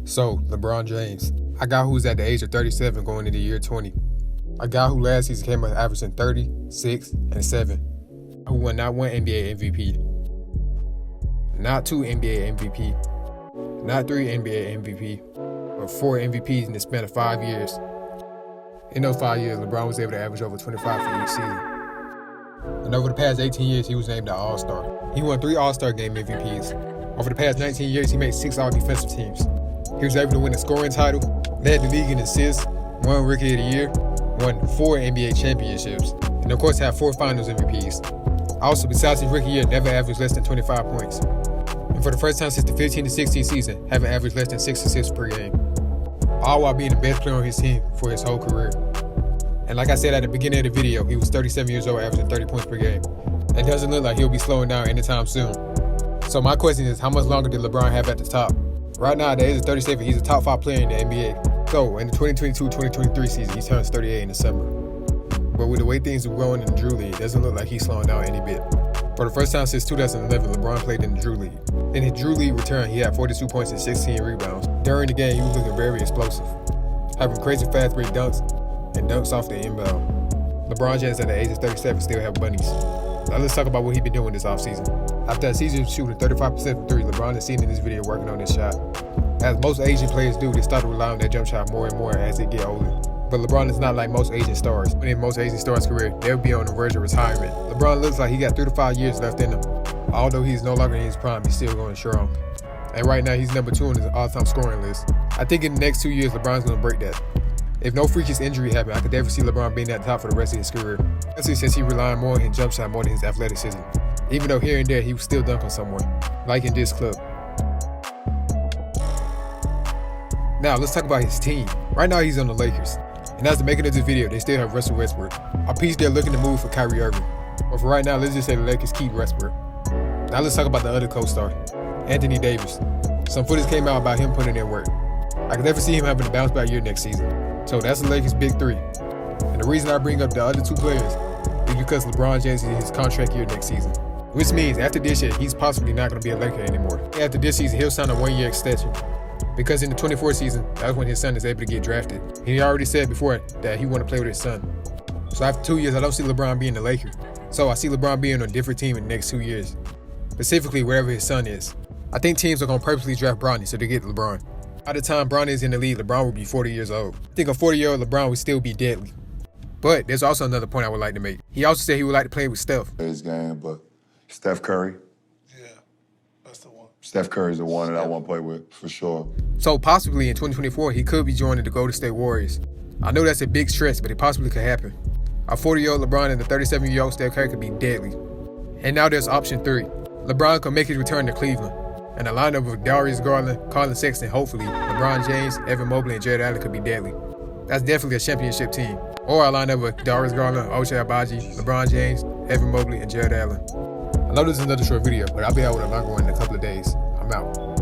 So, LeBron James, a guy who's at the age of 37 going into year 20. A guy who last season came up averaging 30, 6, and 7. Who won not one NBA MVP, not two NBA MVP, not three NBA MVP, but 4 MVPs in the span of 5 years. In those 5 years, LeBron was able to average over 25 for each season. And over the past 18 years, he was named an All-Star. He won 3 All-Star Game MVPs. Over the past 19 years, he made 6 All-Defensive teams. He was able to win a scoring title, led the league in assists, won Rookie of the Year, won 4 NBA championships, and of course had 4 Finals MVPs. Also, besides his rookie year, never averaged less than 25 points. And for the first time since the 15 to 16 season, haven't averaged less than 6 assists per game. All while being the best player on his team for his whole career. And like I said at the beginning of the video, he was 37 years old, averaging 30 points per game. It doesn't look like he'll be slowing down anytime soon. So my question is, how much longer did LeBron have at the top? Right now, at the age of 37, he's a top 5 player in the NBA. So in the 2022-2023 season, he turns 38 in December. But with the way things are going in the Drew League, it doesn't look like he's slowing down any bit. For the first time since 2011, LeBron played in the Drew League. In his Drew League return, he had 42 points and 16 rebounds. During the game, he was looking very explosive, having crazy fast break dunks and dunks off the inbound. LeBron James at the age of 37 still have bunnies. Now let's talk about what he's been doing this offseason. After a season shooting 35% from 3, LeBron is seen in this video working on this shot. As most Asian players do, they start to rely on their jump shot more and more as they get older. But LeBron is not like most Asian stars. In most Asian stars' career, they'll be on the verge of retirement. LeBron looks like he got 3 to 5 years left in him. Although he's no longer in his prime, he's still going strong. And right now, he's number 2 on his all-time scoring list. I think in the next 2 years, LeBron's going to break that. If no freakish injury happened, I could definitely see LeBron being at the top for the rest of his career. Especially since he relying more on his jump shot more than his athleticism. Even though here and there, he was still dunking someone, like in this clip. Now, let's talk about his team. Right now, he's on the Lakers. And as the making of this video, they still have Russell Westbrook. A piece they're looking to move for Kyrie Irving. But for right now, let's just say the Lakers keep Westbrook. Now let's talk about the other co-star, Anthony Davis. Some footage came out about him putting in work. I could never see him having a bounce back year next season. So that's the Lakers' big 3. And the reason I bring up the other 2 players is because LeBron James is in his contract year next season. Which means after this year, he's possibly not going to be a Laker anymore. After this season, he'll sign a 1-year extension. Because in the 24th season, that's when his son is able to get drafted. He already said before that he want to play with his son. So after 2 years, I don't see LeBron being the Laker. So I see LeBron being on a different team in the next 2 years. Specifically, wherever his son is. I think teams are going to purposely draft Bronny so they get LeBron. By the time Bronny is in the league, LeBron will be 40 years old. I think a 40-year-old LeBron would still be deadly. But there's also another point I would like to make. He also said he would like to play with Steph. His game, but Steph Curry. Yeah, that's the one. Steph Curry's the one that I want to play with, for sure. So possibly in 2024, he could be joining the Golden State Warriors. I know that's a big stretch, but it possibly could happen. A 40-year-old LeBron and a 37-year-old Steph Curry could be deadly. And now there's option 3. LeBron could make his return to Cleveland. And a lineup of Darius Garland, Colin Sexton, hopefully, LeBron James, Evan Mobley, and Jared Allen could be deadly. That's definitely a championship team. Or a lineup of Darius Garland, Ochai Agbaji, LeBron James, Evan Mobley, and Jared Allen. I know this is another short video, but I'll be out with a longer one in a couple of days. I'm out.